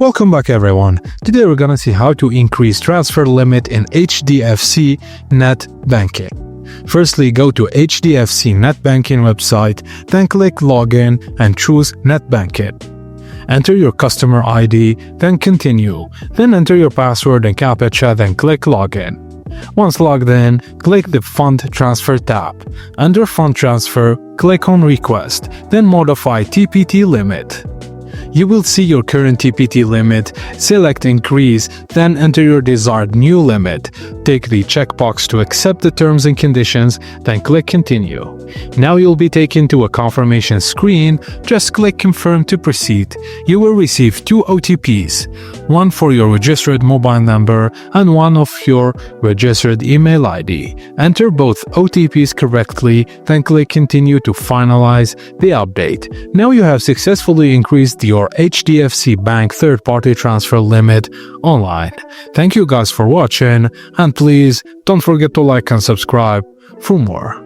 Welcome back everyone. Today we're gonna see how to increase transfer limit in HDFC NetBanking. Firstly, go to HDFC NetBanking website, then click Login and choose NetBanking. Enter your customer ID, then Continue. Then enter your password and CAPTCHA, then click Login. Once logged in, click the Fund Transfer tab. Under Fund Transfer, click on Request, then modify TPT Limit. You will see your current TPT limit, select Increase, then enter your desired new limit. Tick the checkbox to accept the terms and conditions, then click Continue. Now you'll be taken to a confirmation screen. Just click Confirm to proceed. You will receive 2 OTPs, one for your registered mobile number and one of your registered email ID. Enter both OTPs correctly, then click Continue to finalize the update. Now you have successfully increased your HDFC Bank third-party transfer limit online. Thank you guys for watching, and please don't forget to like and subscribe for more.